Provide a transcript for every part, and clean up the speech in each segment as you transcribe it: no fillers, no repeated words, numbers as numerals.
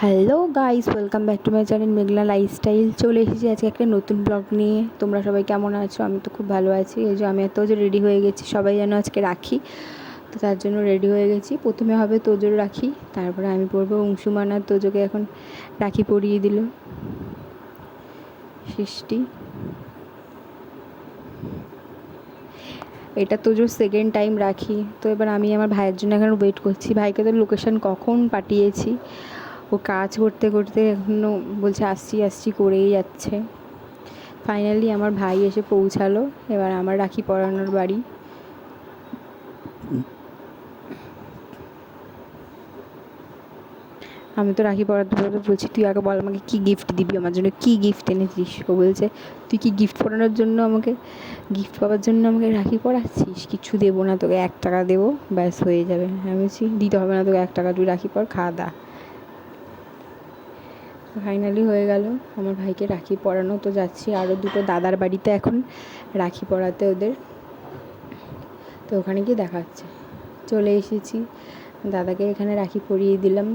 Hello guys, welcome back to my channel Meghla lifestyle. চলে এসেছি আজকে একটা নতুন ব্লগ নিয়ে। তোমরা সবাই কেমন আছো? আমি তো খুব ভালো আছি। এই যে আমি যে রেডি হয়ে গেছি, সবাই যেন আজকে রাখি, তো তার জন্য রেডি হয়ে গেছি। প্রথমে হবে তোজোর রাখি, তারপরে আমি পরবো অংশুমান। আর তোজোকে এখন রাখি পরিয়ে দিল সৃষ্টি। এটা তোজোর সেকেন্ড টাইম রাখি। তো এবার আমি আমার ভাইয়ের জন্য এখন ওয়েট করছি। ভাইকে তো লোকেশন কখন পাঠিয়েছি, ও কাজ করতে করতে এখনও বলছে আসছি আসছি করেই যাচ্ছে। ফাইনালি আমার ভাই এসে পৌঁছালো। এবার আমার রাখি পরানোর বাড়ি। আমি তো রাখি পরাতে পরাতে বলছি, তুই আগে বল আমাকে কী গিফট দিবি, আমার জন্য কী গিফট এনেছিস। ও বলছে, তুই কি গিফট পরানোর জন্য আমাকে, গিফট পাওয়ার জন্য আমাকে রাখি পরাচ্ছিস? কিছু দেবো না তোকে, 1 টাকা দেবো, ব্যাস হয়ে যাবে। আমি বলছি, দিতে হবে না তোকে 1 টাকা, তুই রাখি পর, খাওয়া দা। ফাইনালি হয়ে গেল আমার ভাইকে রাখি পরানো। তো যাচ্ছি আরও দুটো দাদার বাড়িতে এখন রাখি পরাতে ওদের। তো ওখানে গিয়ে দেখা হচ্ছে। চলে এসেছি, দাদাকে এখানে রাখি পরিয়ে দিলাম।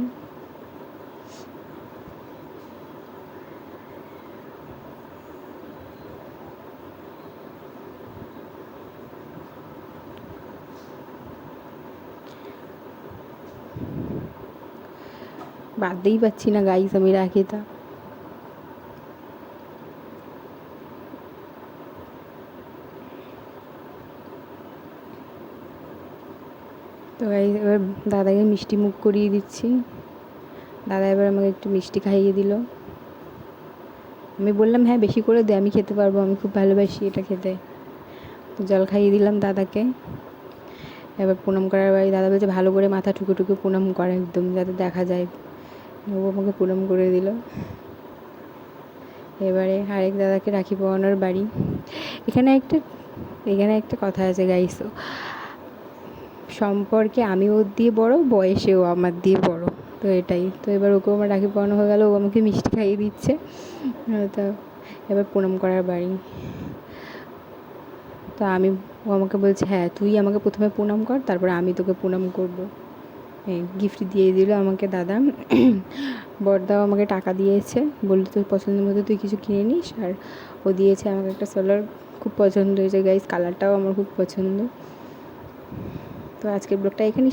বাঁধতেই পারছি না গাইস আমি রাখিটা। তো গাইস এবার দাদাকে মিষ্টি মুখ করিয়ে দিচ্ছি। দাদা এবার আমাকে একটু মিষ্টি খাইয়ে দিল। আমি বললাম, হ্যাঁ বেশি করে দে, আমি খেতে পারবো, আমি খুব ভালোবাসি এটা খেতে। তো জল খাইয়ে দিলাম দাদাকে। এবার প্রণাম করার বাড়ি। দাদা বলছে ভালো করে মাথা ঠুকে ঠুকে প্রণাম করে, একদম যাতে দেখা যায়। ও আমাকে প্রণাম করে দিল। এবারে আরেক দাদাকে রাখি পরানোর বাড়ি। এখানে একটা কথা আছে গাইস, সম্পর্কে আমি ওর দিয়ে বড়, বয়সেও আমার দিয়ে বড়। তো এটাই তো। এবার ওকেও আমার রাখি পরানো হয়ে গেল, ও আমাকে মিষ্টি খাইয়ে দিচ্ছে। তো এবার প্রণাম করার বাড়ি। তো ও আমাকে বলছে, হ্যাঁ তুই আমাকে প্রথমে প্রণাম কর, তারপরে আমি তোকে প্রণাম করবো। গিফট দিয়ে দিল আমাকে দাদা। বড়দাও আমাকে টাকা দিয়েছে, বললো তোর পছন্দের মতো তুই কিছু কিনে নিস। আর ও দিয়েছে আমাকে একটা সোলার, খুব পছন্দ হয়েছে গাইস, কালারটাও আমার খুব পছন্দ। তো আজকের ব্লগটা এখানে